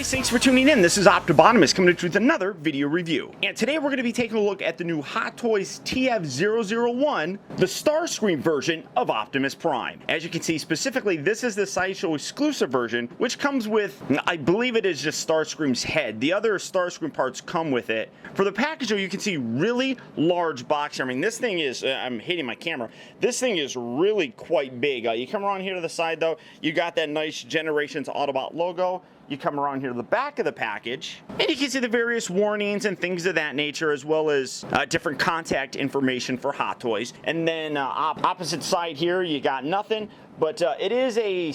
guys, thanks for tuning in. This is Optibotimus coming at you with another video review. And today we're going to be taking a look at the new Hot Toys TF001, the Starscream version of Optimus Prime. As you can see, specifically, this is the Sideshow exclusive version, which comes with, I believe it is just Starscream's head. The other Starscream parts come with it. For the package, though, you can see really large box here. I mean, this thing is, I'm hitting my camera, this thing is really quite big. You come around here to the side, though, you got that nice Generations Autobot logo. You come around here to the back of the package, and you can see the various warnings and things of that nature, as well as different contact information for Hot Toys. And then opposite side here, you got nothing, but it is a,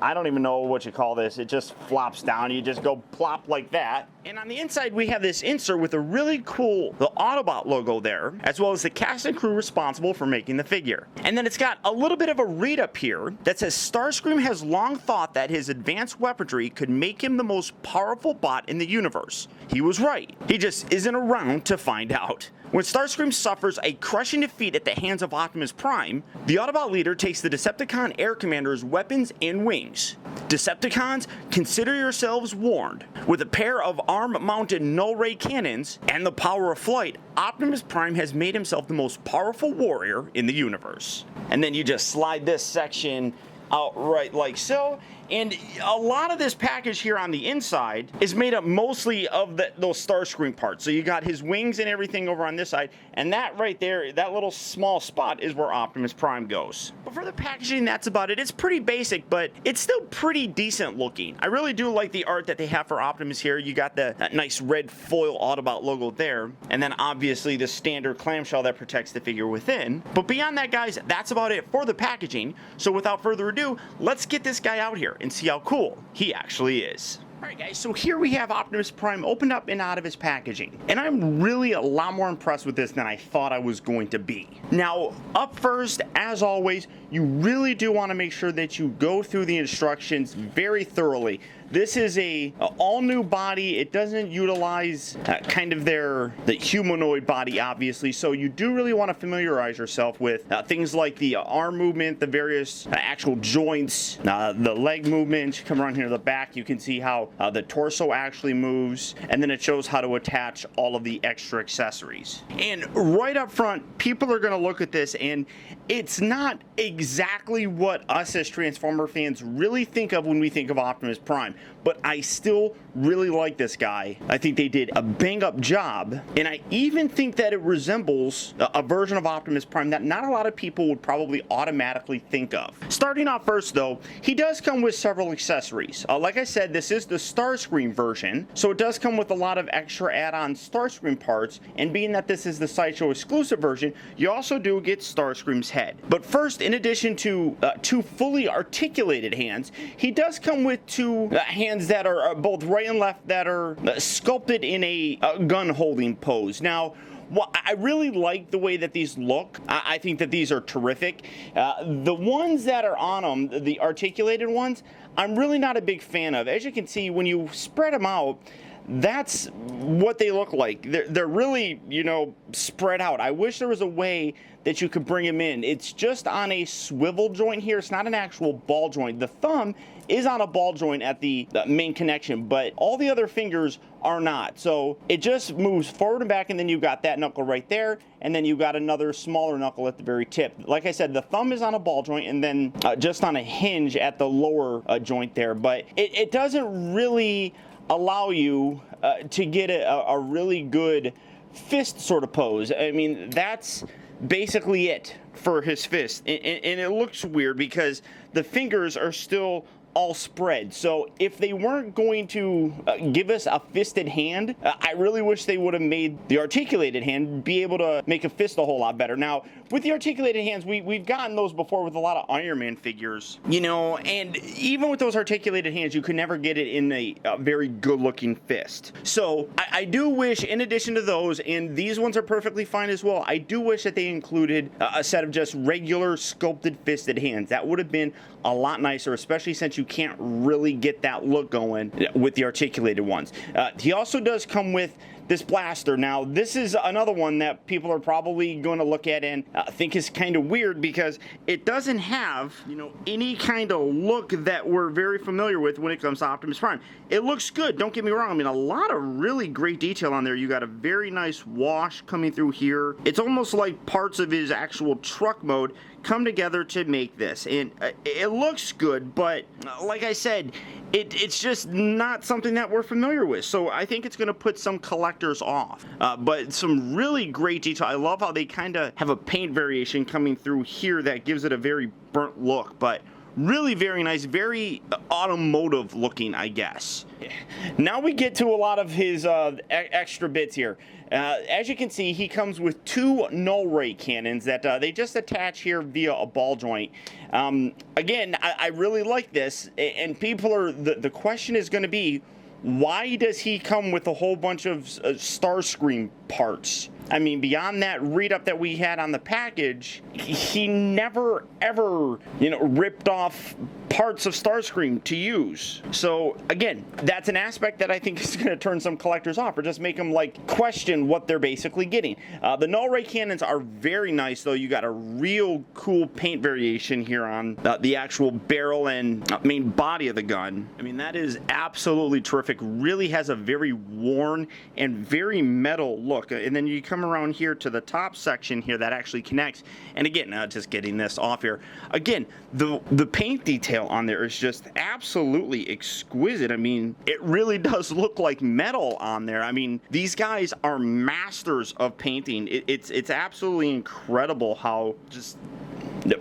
I don't even know what you call this. It just flops down. You just go plop like that. And on the inside, we have this insert with a really cool, the Autobot logo there, as well as the cast and crew responsible for making the figure. And then it's got a little bit of a read up here that says Starscream has long thought that his advanced weaponry could make him the most powerful bot in the universe. He was right. He just isn't around to find out. When Starscream suffers a crushing defeat at the hands of Optimus Prime, the Autobot leader takes the Decepticon Air Commander's weapons and wings. Decepticons, consider yourselves warned. With a pair of arm-mounted null-ray cannons and the power of flight, Optimus Prime has made himself the most powerful warrior in the universe. And then you just slide this section out right like so. And a lot of this package here on the inside is made up mostly of those Starscream parts. So you got his wings and everything over on this side, and that right there, that little small spot is where Optimus Prime goes. But for the packaging, that's about it. It's pretty basic, but it's still pretty decent looking. I really do like the art that they have for Optimus here. You got that nice red foil Autobot logo there, and then obviously the standard clamshell that protects the figure within. But beyond that, guys, that's about it for the packaging. So without further ado, let's get this guy out here and see how cool he actually is. Alright guys, so here we have Optimus Prime opened up and out of his packaging, and I'm really a lot more impressed with this than I thought I was going to be. Now, up first, as always, you really do want to make sure that you go through the instructions very thoroughly. This is a all-new body. It doesn't utilize kind of the humanoid body, obviously, so you do really want to familiarize yourself with things like the arm movement, the various actual joints, the leg movement. You come around here to the back, you can see how the torso actually moves, and then it shows how to attach all of the extra accessories. And right up front, people are going to look at this, and it's not exactly what us as Transformer fans really think of when we think of Optimus Prime, but I still really like this guy. I think they did a bang-up job, and I even think that it resembles a version of Optimus Prime that not a lot of people would probably automatically think of. Starting off first, though, he does come with several accessories. Like I said, this is the Starscream version, so it does come with a lot of extra add-on Starscream parts, and being that this is the Sideshow exclusive version, you also do get Starscream's head. But first, in addition to two fully articulated hands, he does come with two hands that are both right and left that are sculpted in a gun holding pose. Now, I really like the way that these look. I think that these are terrific. The ones that are on them, the articulated ones, I'm really not a big fan of. As you can see, when you spread them out, that's what they look like. They're really, you know, spread out. I wish there was a way that you could bring them in. It's just on a swivel joint here. It's not an actual ball joint. The thumb is on a ball joint at the main connection, but all the other fingers are not. So it just moves forward and back, and then you've got that knuckle right there, and then you've got another smaller knuckle at the very tip. Like I said, the thumb is on a ball joint, and then just on a hinge at the lower joint there, but it doesn't really allow you to get a really good fist sort of pose. I mean, that's basically it for his fist, and it looks weird because the fingers are still all spread. So if they weren't going to give us a fisted hand, I really wish they would have made the articulated hand be able to make a fist a whole lot better. Now, with the articulated hands, we've gotten those before with a lot of Iron Man figures, you know, and even with those articulated hands, you could never get it in a very good looking fist. So I do wish, in addition to those, and these ones are perfectly fine as well, I do wish that they included a set of just regular sculpted fisted hands. That would have been a lot nicer, especially since you can't really get that look going with the articulated ones. He also does come with this blaster. Now, this is another one that people are probably going to look at and think is kind of weird because it doesn't have, you know, any kind of look that we're very familiar with when it comes to Optimus Prime. It looks good, don't get me wrong. I mean, a lot of really great detail on there. You got a very nice wash coming through here. It's almost like parts of his actual truck mode come together to make this, and it looks good, but like I said, it's just not something that we're familiar with, so I think it's going to put some collectors off. But some really great detail. I love how they kind of have a paint variation coming through here that gives it a very burnt look, but really very nice, very automotive looking, I guess. Now we get to a lot of his extra bits here. As you can see, he comes with two null ray cannons that they just attach here via a ball joint. Again, I really like this, and people are, the question is going to be, why does he come with a whole bunch of Starscream parts? I mean, beyond that read-up that we had on the package, he never, ever, you know, ripped off parts of Starscream to use. So, again, that's an aspect that I think is going to turn some collectors off, or just make them, like, question what they're basically getting. The null ray cannons are very nice, though. You got a real cool paint variation here on the actual barrel and main body of the gun. I mean, that is absolutely terrific. Really has a very worn and very metal look. And then you come around here to the top section here that actually connects, and again, just getting this off here, again, the paint detail on there is just absolutely exquisite. I mean, it really does look like metal on there. I mean, these guys are masters of painting. It's absolutely incredible how just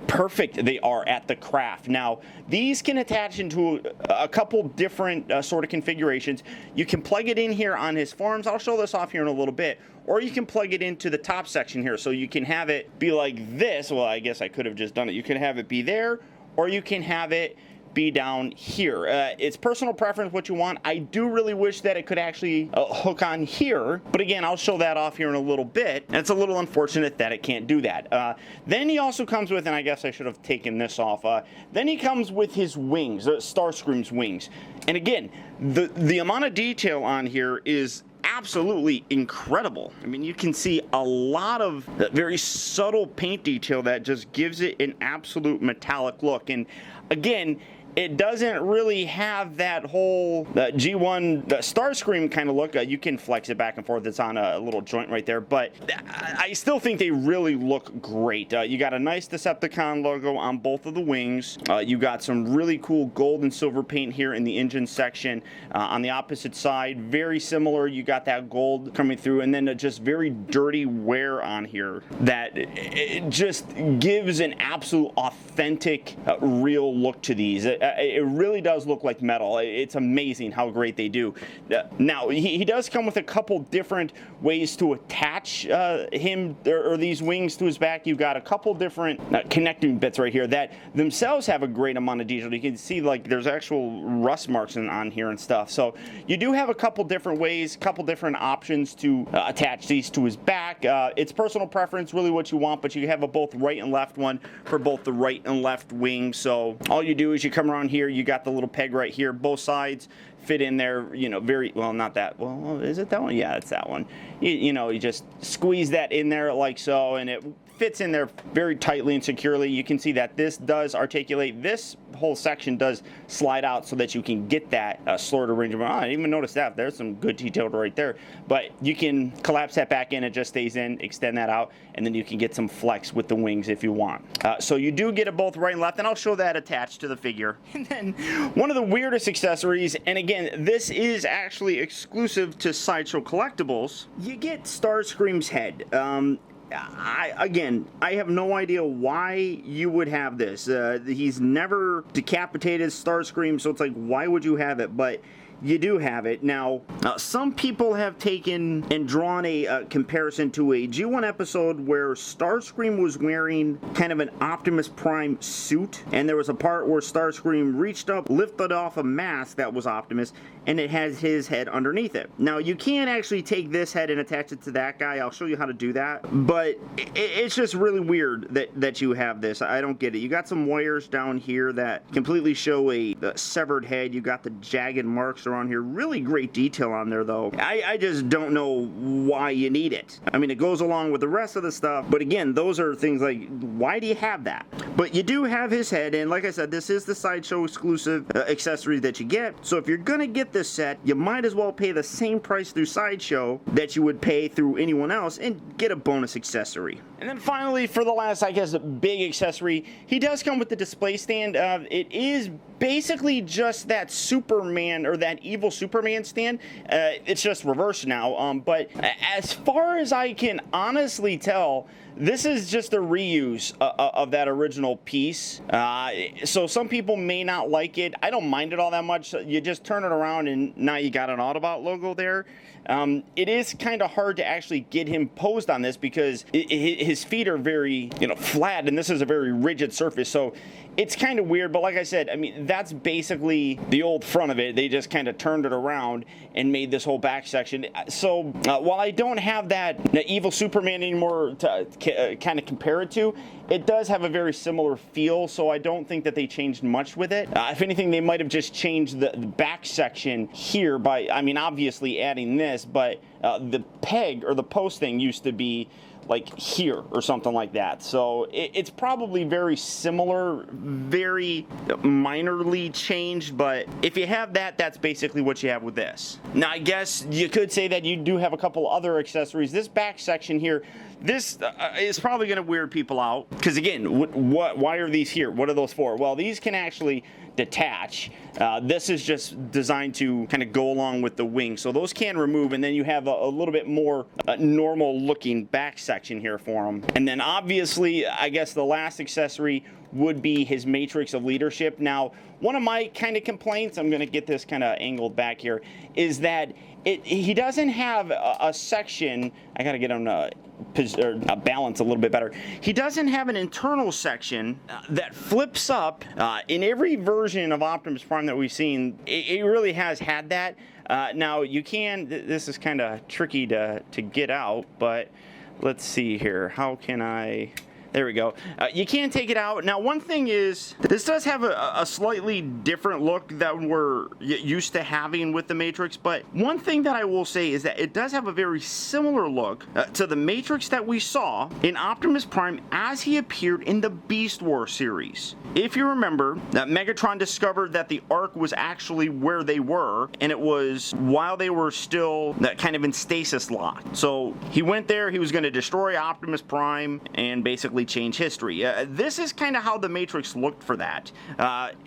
perfect they are at the craft. Now, these can attach into a couple different sort of configurations. You can plug it in here on his forms. I'll show this off here in a little bit. Or you can plug it into the top section here. So you can have it be like this. Well, I guess I could have just done it. You can have it be there, or you can have it be down here. It's personal preference what you want. I do really wish that it could actually hook on here, but again, I'll show that off here in a little bit. And it's a little unfortunate that it can't do that. Then he also comes with, and I guess I should have taken this off, then he comes with his wings, Starscream's wings. And again, the amount of detail on here is absolutely incredible. I mean, you can see a lot of very subtle paint detail that just gives it an absolute metallic look. And again, it doesn't really have that whole G1 Starscream kind of look. You can flex it back and forth. It's on a little joint right there, but I still think they really look great. You got a nice Decepticon logo on both of the wings. You got some really cool gold and silver paint here in the engine section. On the opposite side, very similar. You got that gold coming through, and then just very dirty wear on here that it just gives an absolute authentic, real look to these. It really does look like metal. It's amazing how great they do. Now, he does come with a couple different ways to attach him or these wings to his back. You've got a couple different connecting bits right here that themselves have a great amount of detail. You can see like there's actual rust marks on here and stuff. So you do have a couple different ways, couple different options to attach these to his back. It's personal preference, really what you want, but you have a both right and left one for both the right and left wing. So all you do is you come around here, you got the little peg right here, both sides fit in there, you know, very well, not that, well, is it that one? Yeah, it's that one. You know, you just squeeze that in there like so, and it fits in there very tightly and securely. You can see that this does articulate. This whole section does slide out so that you can get that slurred arrangement. Oh, I didn't even notice that. There's some good detail right there. But you can collapse that back in. It just stays in, extend that out, and then you can get some flex with the wings if you want. So you do get it both right and left, and I'll show that attached to the figure. And then one of the weirdest accessories, and again, this is actually exclusive to Sideshow Collectibles, you get Starscream's head. I have no idea why you would have this. He's never decapitated Starscream, so it's like, why would you have it? But you do have it. Now, some people have taken and drawn a comparison to a G1 episode where Starscream was wearing kind of an Optimus Prime suit, and there was a part where Starscream reached up, lifted off a mask that was Optimus, and it has his head underneath it. Now you can actually take this head and attach it to that guy. I'll show you how to do that, but it's just really weird that you have this. I don't get it. You got some wires down here that completely show a severed head. You got the jagged marks around here. Really great detail on there though. I just don't know why you need it. I mean, it goes along with the rest of the stuff, but again, those are things like, why do you have that? But you do have his head, and like I said, this is the Sideshow exclusive accessory that you get. So if you're gonna get this set, you might as well pay the same price through Sideshow that you would pay through anyone else and get a bonus accessory. And then finally, for the last, I guess, big accessory, he does come with the display stand. It is basically just that Superman, or that evil Superman stand. It's just reversed now, but as far as I can honestly tell, this is just a reuse of that original piece. So some people may not like it. I don't mind it all that much. You just turn it around and now you got an Autobot logo there. It is kind of hard to actually get him posed on this because his feet are very, flat, and this is a very rigid surface. So it's kind of weird, but like I said, I mean, that's basically the old front of it. They just kind of turned it around and made this whole back section. So while I don't have that evil Superman anymore to kind of compare it to, it does have a very similar feel, so I don't think that they changed much with it. If anything, they might have just changed the back section here by, I mean, obviously adding this, but the peg or the post thing used to be like here or something like that. So it's probably very similar, very minorly changed, but if you have that, that's basically what you have with this. Now, I guess you could say that you do have a couple other accessories. This back section here, this is probably going to weird people out because, again, why are these here? What are those for? Well, these can actually detach. This is just designed to kind of go along with the wing, so those can remove, and then you have a little bit more normal looking back section here for them. And then obviously, I guess the last accessory would be his matrix of leadership. Now, one of my kind of complaints, I'm going to get this kind of angled back here, is that he doesn't have a section. I got to get him balance a little bit better. He doesn't have an internal section that flips up. In every version of Optimus Prime that we've seen, it really has had that. Now you can, this is kind of tricky to get out, but let's see here. How can I? There we go. You can take it out. Now, one thing is, this does have a slightly different look that we're used to having with the Matrix, but one thing that I will say is that it does have a very similar look to the Matrix that we saw in Optimus Prime as he appeared in the Beast Wars series. If you remember, that Megatron discovered that the Ark was actually where they were, and it was while they were still that kind of in stasis lock. So he went there, he was going to destroy Optimus Prime and basically change history. This is kind of how the Matrix looked for that.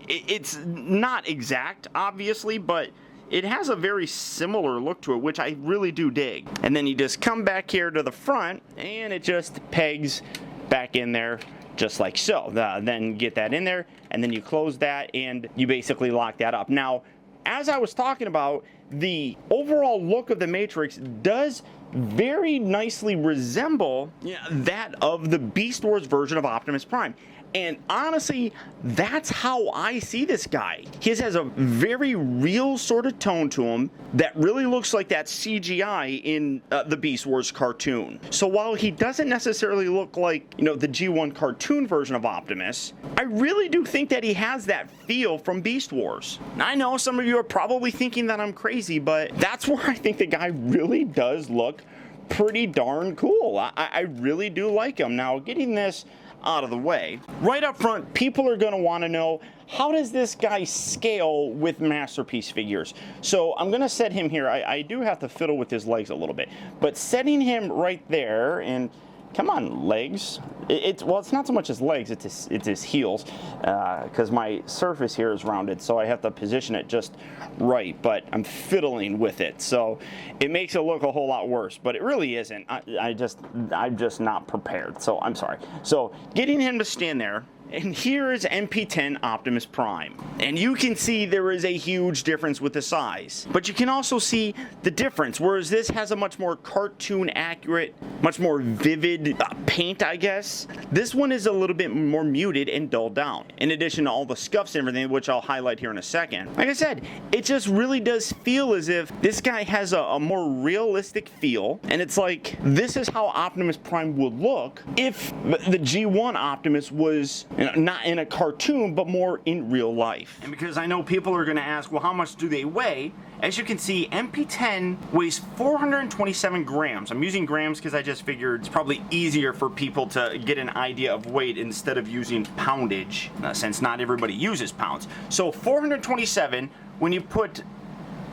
It's not exact, obviously, but it has a very similar look to it, which I really do dig. And then you just come back here to the front, and it just pegs back in there just like so. Then get that in there, and then you close that, and you basically lock that up. Now, as I was talking about, the overall look of the Matrix does very nicely resemble that of the Beast Wars version of Optimus Prime. And honestly, that's how I see this guy. His has a very real sort of tone to him that really looks like that CGI in the Beast Wars cartoon. So while he doesn't necessarily look like, the G1 cartoon version of Optimus, I really do think that he has that feel from Beast Wars. Now, I know some of you are probably thinking that I'm crazy, but that's where I think the guy really does look pretty darn cool. I really do like him. Now, getting this out of the way, right up front, people are going to want to know, how does this guy scale with Masterpiece figures? So I'm going to set him here. I do have to fiddle with his legs a little bit, but setting him right there, and come on, legs. Well, it's not so much his legs, it's his heels, because my surface here is rounded, so I have to position it just right, but I'm fiddling with it, so it makes it look a whole lot worse, but it really isn't. I'm just not prepared, so I'm sorry. So getting him to stand there, and here is MP10 Optimus Prime. And you can see there is a huge difference with the size. But you can also see the difference, whereas this has a much more cartoon accurate, much more vivid paint, I guess. This one is a little bit more muted and dulled down, in addition to all the scuffs and everything, which I'll highlight here in a second. Like I said, it just really does feel as if this guy has a more realistic feel, and it's like, this is how Optimus Prime would look if the G1 Optimus was, you know, not in a cartoon, but more in real life. And because I know people are going to ask, well, how much do they weigh? As you can see, MP10 weighs 427 grams. I'm using grams because I just figured it's probably easier for people to get an idea of weight instead of using poundage, since not everybody uses pounds. So 427, when you put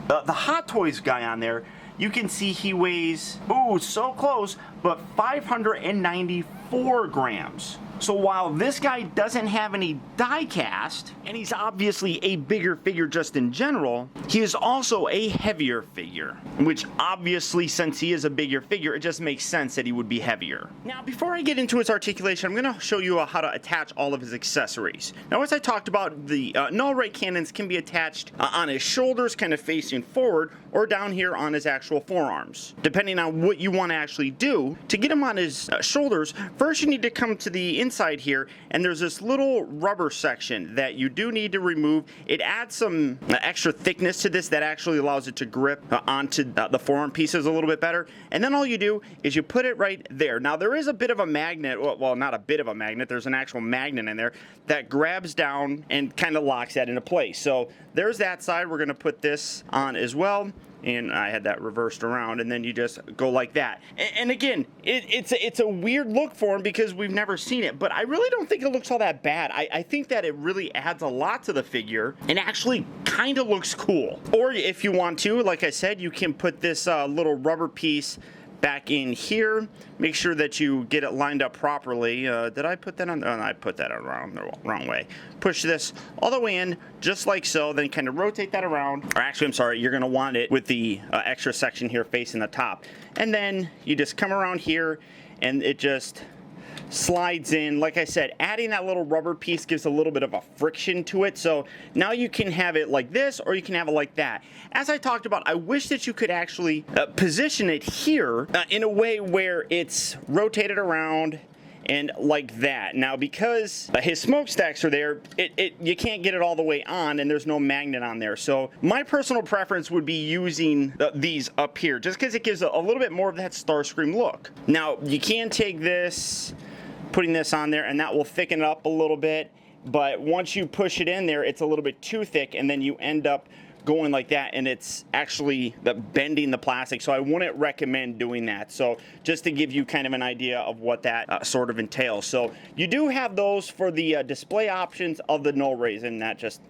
the Hot Toys guy on there, you can see he weighs, ooh, so close, but 594 grams. So while this guy doesn't have any die cast, and he's obviously a bigger figure just in general, he is also a heavier figure, which obviously, since he is a bigger figure, it just makes sense that he would be heavier. Now, before I get into his articulation, I'm going to show you how to attach all of his accessories. Now, as I talked about, the null ray cannons can be attached on his shoulders, kind of facing forward, or down here on his actual forearms. Depending on what you want to actually do, to get him on his shoulders, first you need to come to the inside here, and there's this little rubber section that you do need to remove. It adds some extra thickness to this that actually allows it to grip onto the forearm pieces a little bit better. And then all you do is you put it right there. Now there is a bit of a magnet, well, not a bit of a magnet, there's an actual magnet in there that grabs down and kind of locks that into place. So there's that side. We're going to put this on as well. And I had that reversed around, and then you just go like that. And again, it's a weird look for him because we've never seen it, but I really don't think it looks all that bad. I think that it really adds a lot to the figure and actually kind of looks cool. Or if you want to, like I said, you can put this little rubber piece back in here. Make sure that you get it lined up properly. Did I put that on? Oh, no, I put that around the wrong way. Push this all the way in, just like so, then kind of rotate that around. Or actually, I'm sorry, you're going to want it with the extra section here facing the top. And then you just come around here, and it just slides in. Like I said, adding that little rubber piece gives a little bit of a friction to it. So now you can have it like this, or you can have it like that. As I talked about, I wish that you could actually position it here in a way where it's rotated around and like that. Now, because his smokestacks are there, you can't get it all the way on, and there's no magnet on there. So my personal preference would be using these up here, just because it gives a little bit more of that Starscream look. Now, you can take this, putting this on there, and that will thicken it up a little bit, but once you push it in there, it's a little bit too thick, and then you end up going like that, and it's actually bending the plastic, so I wouldn't recommend doing that. So just to give you kind of an idea of what that sort of entails. So you do have those for the display options of the null rays, and that just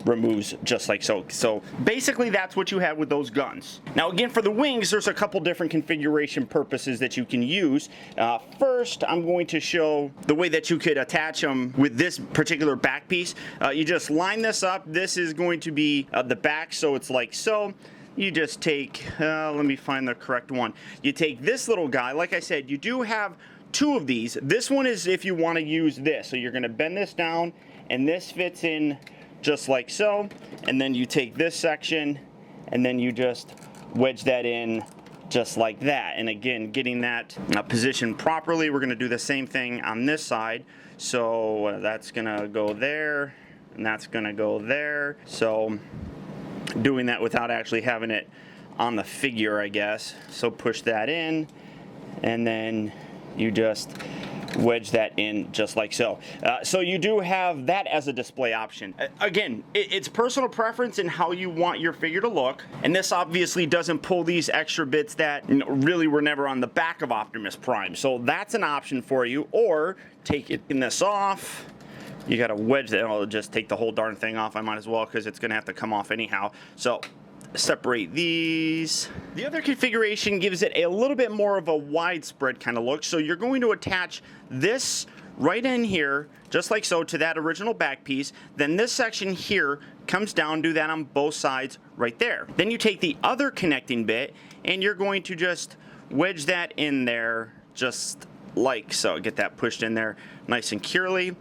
removes just like so. So basically that's what you have with those guns. Now again, for the wings, there's a couple different configuration purposes that you can use. First, I'm going to show the way that you could attach them with this particular back piece. You just line this up. This is going to be the back, so it's like so. You just take, let me find the correct one. You take this little guy. Like I said, you do have two of these. This one is if you want to use this. So you're going to bend this down, and this fits in just like so, and then you take this section and then you just wedge that in just like that. And again, getting that positioned properly, we're going to do the same thing on this side. So that's going to go there, and that's going to go there. So doing that without actually having it on the figure, I guess. So push that in, and then you just wedge that in just like so. So you do have that as a display option. Again, it's personal preference in how you want your figure to look, and this obviously doesn't pull these extra bits that really were never on the back of Optimus Prime. So that's an option for you. Or taking this off, you gotta wedge that. I'll just take the whole darn thing off. I might as well, because it's gonna have to come off anyhow. So separate these. The other configuration gives it a little bit more of a widespread kind of look. So you're going to attach this right in here, just like so, to that original back piece. Then this section here comes down, do that on both sides right there. Then you take the other connecting bit, and you're going to just wedge that in there just like so. Get that pushed in there nice and securely.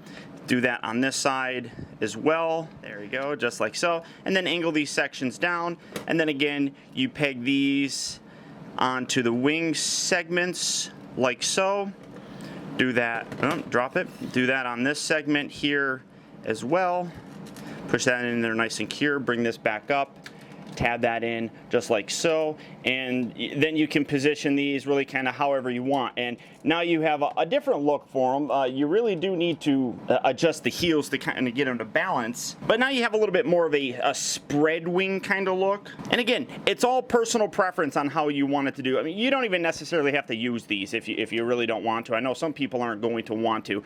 Do that on this side as well. There you go, just like so. And then angle these sections down. And then again, you peg these onto the wing segments like so. Do that, drop it. Do that on this segment here as well. Push that in there nice and secure. Bring this back up. Tab that in just like so, and then you can position these really kind of however you want. And now you have a different look for them. You really do need to adjust the heels to kind of get them to balance, but now you have a little bit more of a spread wing kind of look. And again, it's all personal preference on how you want it to do. I mean, you don't even necessarily have to use these if you really don't want to. I know some people aren't going to want to.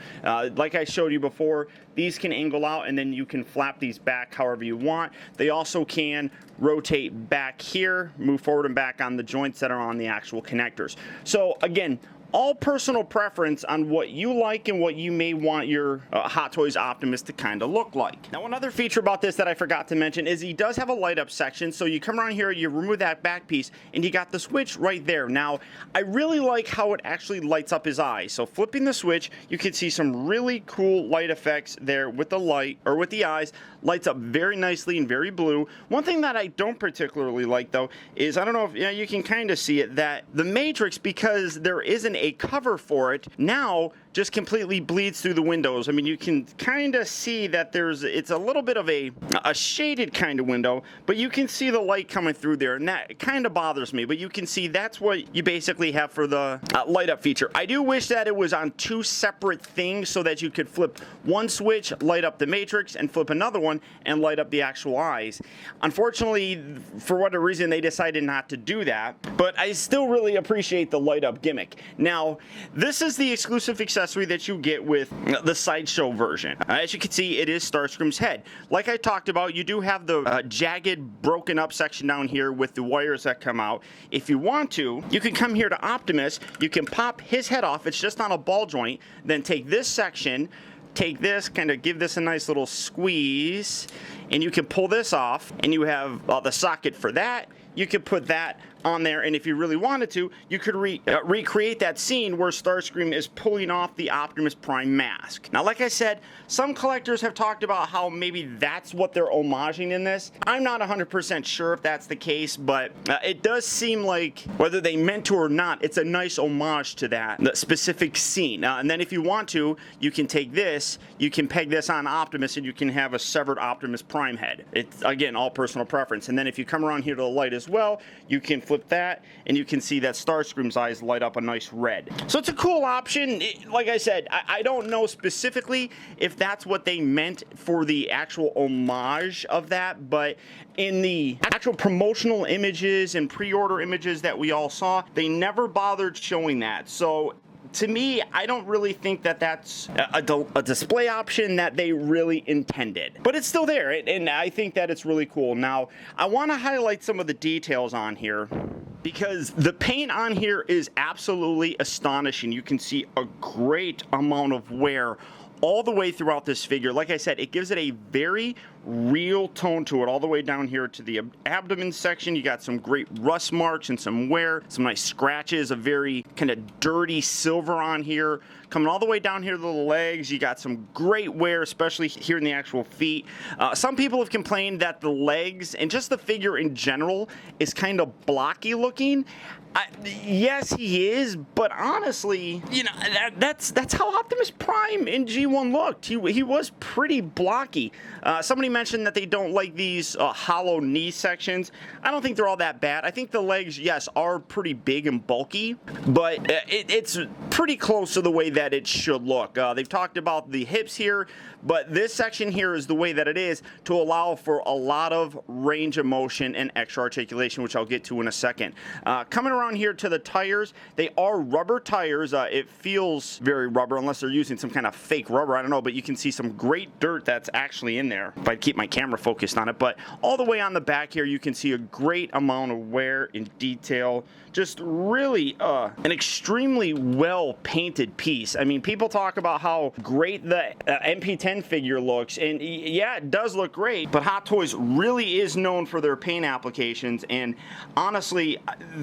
Like I showed you before, these can angle out, and then you can flap these back however you want. They also can rotate back here, move forward and back on the joints that are on the actual connectors. So again, all personal preference on what you like and what you may want your Hot Toys Optimus to kind of look like. Now, another feature about this that I forgot to mention is he does have a light up section. So you come around here, you remove that back piece, and you got the switch right there. Now, I really like how it actually lights up his eyes. So flipping the switch, you can see some really cool light effects there with the light, or with the eyes. Lights up very nicely and very blue. One thing that I don't particularly like though is, I don't know if you can kind of see it, that the Matrix, because there isn't a cover for it, now just completely bleeds through the windows. I mean, you can kind of see that it's a little bit of a shaded kind of window, but you can see the light coming through there, and that kind of bothers me. But you can see that's what you basically have for the light up feature. I do wish that it was on two separate things so that you could flip one switch, light up the Matrix, and flip another one and light up the actual eyes. Unfortunately, for whatever reason, they decided not to do that, but I still really appreciate the light up gimmick. Now, this is the exclusive accessory that you get with the Sideshow version. As you can see, it is Starscream's head. Like I talked about, you do have the jagged, broken up section down here with the wires that come out. If you want to, you can come here to Optimus, you can pop his head off, it's just on a ball joint, then take this section, take this, kind of give this a nice little squeeze, and you can pull this off, and you have the socket for that. You could put that on there, and if you really wanted to, you could recreate that scene where Starscream is pulling off the Optimus Prime mask. Now, like I said, some collectors have talked about how maybe that's what they're homaging in this. I'm not 100% sure if that's the case, but it does seem like, whether they meant to or not, it's a nice homage to that specific scene. And then if you want to, you can take this, you can peg this on Optimus, and you can have a severed Optimus Prime head. It's, again, all personal preference. And then if you come around here to the light as well, you can flip that, and you can see that Starscream's eyes light up a nice red. So it's a cool option. Like I said, I don't know specifically if that's what they meant for the actual homage of that, but in the actual promotional images and pre-order images that we all saw, they never bothered showing that. So to me, I don't really think that that's a display option that they really intended. But it's still there, and I think that it's really cool. Now, I want to highlight some of the details on here, because the paint on here is absolutely astonishing. You can see a great amount of wear all the way throughout this figure. Like I said, it gives it a very real tone to it, all the way down here to the abdomen section. You got some great rust marks and some wear, some nice scratches, a very kind of dirty silver on here. Coming all the way down here to the legs, you got some great wear, especially here in the actual feet. Some people have complained that the legs and just the figure in general is kind of blocky looking. Yes, he is, but honestly, you know, that's how Optimus Prime in G1 looked. He was pretty blocky. Somebody mentioned that they don't like these hollow knee sections. I don't think they're all that bad. I think the legs, yes, are pretty big and bulky, but it's pretty close to the way that it should look. They've talked about the hips here, but this section here is the way that it is to allow for a lot of range of motion and extra articulation, which I'll get to in a second. Coming around here to the tires, they are rubber tires. It feels very rubber unless they're using some kind of fake rubber. I don't know, but you can see some great dirt that's actually in there if I keep my camera focused on it. But all the way on the back here, you can see a great amount of wear and detail. Just really an extremely well painted piece. I mean, people talk about how great the MP10 figure looks, and yeah, it does look great, but Hot Toys really is known for their paint applications, and honestly,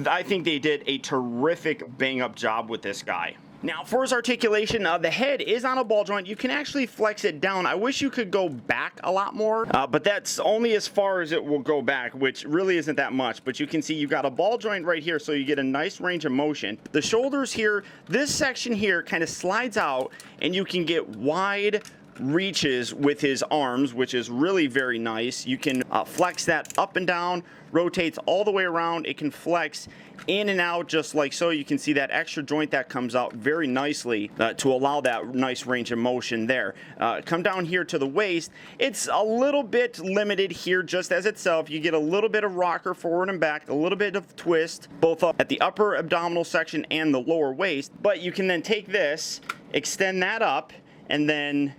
I think they did a terrific bang up job with this guy. Now, for his articulation, the head is on a ball joint. You can actually flex it down. I wish you could go back a lot more, but that's only as far as it will go back, which really isn't that much. But you can see you've got a ball joint right here, so you get a nice range of motion. The shoulders here, this section here kind of slides out, and you can get wide reaches with his arms, which is really very nice. You can flex that up and down, rotates all the way around. It can flex in and out just like so. You can see that extra joint that comes out very nicely to allow that nice range of motion there. Come down here to the waist. It's a little bit limited here just as itself. You get a little bit of rocker forward and back, a little bit of twist, both up at the upper abdominal section and the lower waist. But you can then take this, extend that up, and then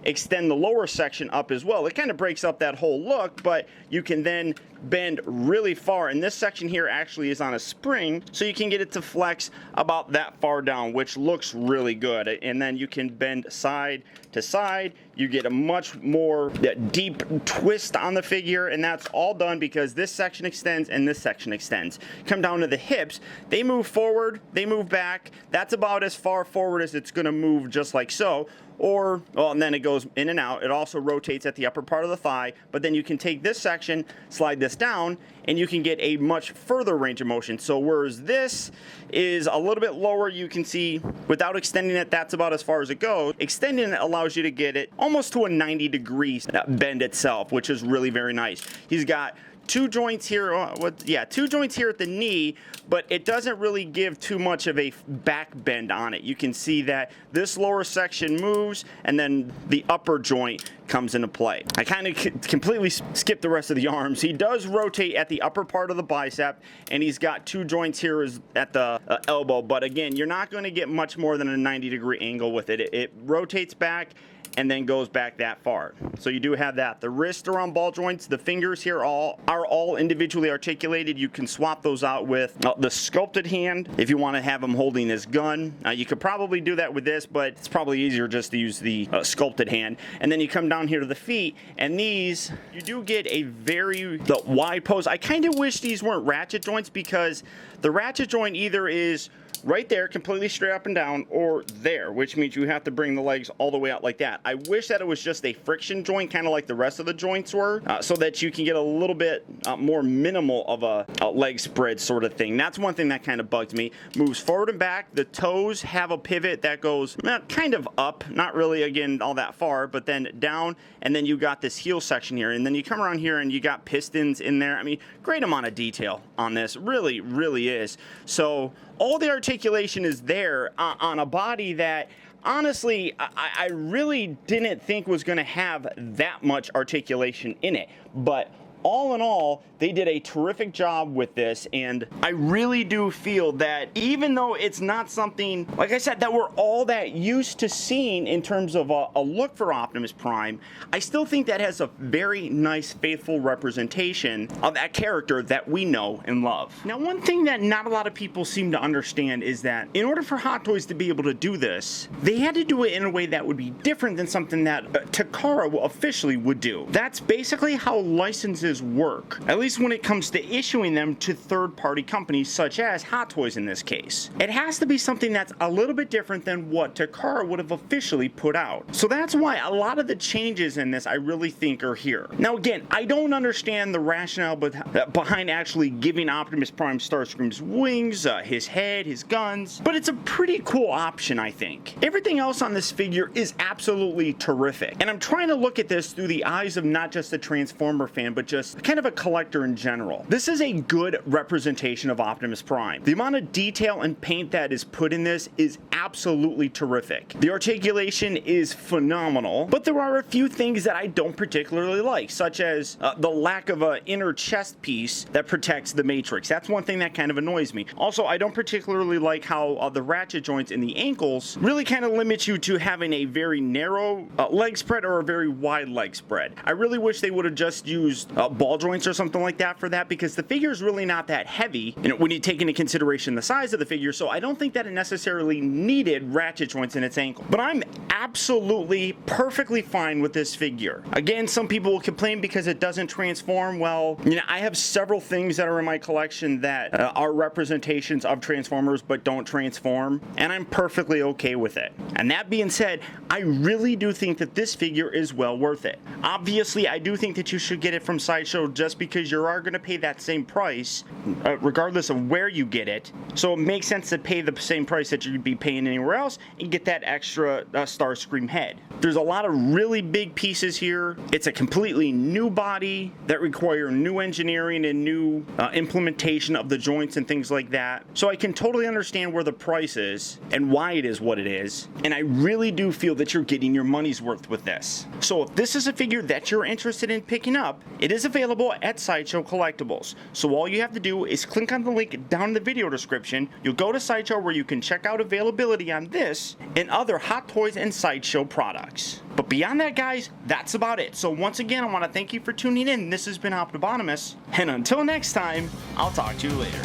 extend the lower section up as well. It kind of breaks up that whole look, but you can then bend really far, and this section here actually is on a spring, so you can get it to flex about that far down, which looks really good. And then you can bend side to side. You get a much more deep twist on the figure, and that's all done because this section extends and this section extends. Come down to the hips. They move forward, they move back. That's about as far forward as it's going to move, just like so. Or, well, and then it goes in and out. It also rotates at the upper part of the thigh, but then you can take this section, slide this down, and you can get a much further range of motion. So whereas this is a little bit lower, you can see without extending it, that's about as far as it goes. Extending it allows you to get it almost to a 90 degrees bend itself, which is really very nice. He's got two joints here, two joints here at the knee, but it doesn't really give too much of a back bend on it. You can see that this lower section moves, and then the upper joint comes into play. I kind of completely skipped the rest of the arms. He does rotate at the upper part of the bicep, and he's got two joints here at the elbow, but again, you're not going to get much more than a 90-degree angle with it. It rotates back and then goes back that far. So you do have that. The wrists are on ball joints. The fingers here are all individually articulated. You can swap those out with the sculpted hand if you want to have him holding his gun. You could probably do that with this, but it's probably easier just to use the sculpted hand. And then you come down here to the feet, and these, you do get a very wide pose. I kind of wish these weren't ratchet joints, because the ratchet joint either is right there, completely straight up and down, or there, which means you have to bring the legs all the way out like that. I wish that it was just a friction joint, kind of like the rest of the joints were, so that you can get a little bit more minimal of a leg spread sort of thing. That's one thing that kind of bugs me. Moves forward and back. The toes have a pivot that goes kind of up, not really, again, all that far, but then down, and then you got this heel section here, and then you come around here and you got pistons in there. I mean, great amount of detail on this. Really, really is. So all the articulation is there on a body that, honestly, I really didn't think was going to have that much articulation in it. But all in all, they did a terrific job with this, and I really do feel that even though it's not something, like I said, that we're all that used to seeing in terms of a look for Optimus Prime, I still think that has a very nice, faithful representation of that character that we know and love. Now, one thing that not a lot of people seem to understand is that in order for Hot Toys to be able to do this, they had to do it in a way that would be different than something that Takara officially would do. That's basically how licenses work, at least when it comes to issuing them to third-party companies such as Hot Toys in this case. It has to be something that's a little bit different than what Takara would have officially put out. So that's why a lot of the changes in this I really think are here. Now again, I don't understand the rationale behind actually giving Optimus Prime Starscream's wings, his head, his guns, but it's a pretty cool option, I think. Everything else on this figure is absolutely terrific, and I'm trying to look at this through the eyes of not just a Transformer fan, but just kind of a collector in general. This is a good representation of Optimus Prime. The amount of detail and paint that is put in this is absolutely terrific. The articulation is phenomenal, but there are a few things that I don't particularly like, such as the lack of an inner chest piece that protects the Matrix. That's one thing that kind of annoys me. Also, I don't particularly like how the ratchet joints in the ankles really kind of limit you to having a very narrow leg spread or a very wide leg spread. I really wish they would have just used ball joints or something like that for that, because the figure is really not that heavy, you know, when you take into consideration the size of the figure. So I don't think that it necessarily needed ratchet joints in its ankle. But I'm absolutely perfectly fine with this figure. Again, some people will complain because it doesn't transform. Well, you know, I have several things that are in my collection that are representations of Transformers but don't transform, and I'm perfectly okay with it. And that being said, I really do think that this figure is well worth it. Obviously, I do think that you should get it from Sideshow just because you are going to pay that same price regardless of where you get it. So it makes sense to pay the same price that you'd be paying anywhere else and get that extra Starscream head. There's a lot of really big pieces here. It's a completely new body that require new engineering and new implementation of the joints and things like that. So I can totally understand where the price is and why it is what it is. And I really do feel that you're getting your money's worth with this. So if this is a figure that you're interested in picking up, it is available at Sideshow Collectibles. So all you have to do is click on the link down in the video description. You'll go to Sideshow where you can check out availability on this and other Hot Toys and Sideshow products. But beyond that, guys, that's about it. So once again, I want to thank you for tuning in. This has been Optibottomus, and until next time, I'll talk to you later.